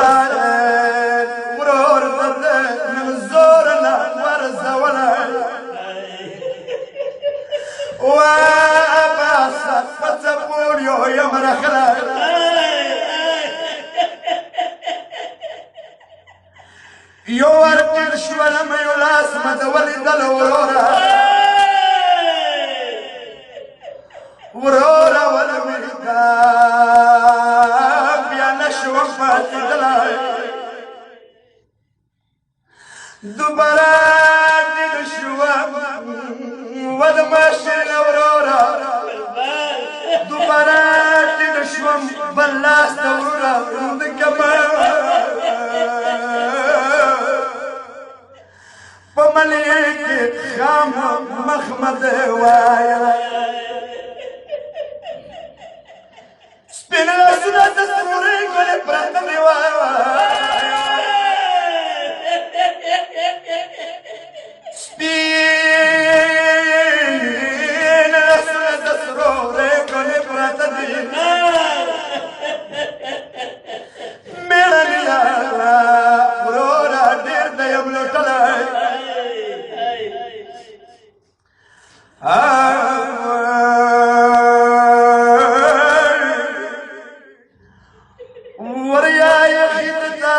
سارت ورور دده من زورنا ورزولا واباسا فتبوليو يمرخلا يورد الشوال ما يلاس ما تولد الورورا ورورا ولا مهتاب يا نشوى فاتي دلاي دبرات الشوى ولا ماشي الورورا دبرات الشوى بلاس دورورا فمليك خام مخمد وايا سبين الأسنة تسروري كل برهن وايا سبين الأسنة تسروري كل برهن ميرا ليا ورورا دير دا يملو تلاي وريا يا خيتنا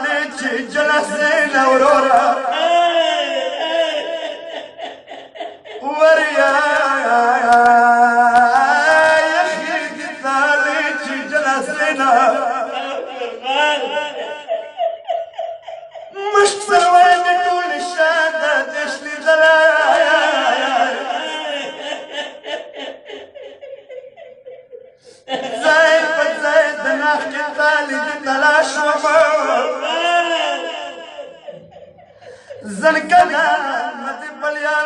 ليجي جلسنا ورورا وريا يا خيتنا ليجي جلسنا مش سويت كل الشهادة تشلي دلايا زايد نحكي تالي تلاش ومر زنكنا ما تباليا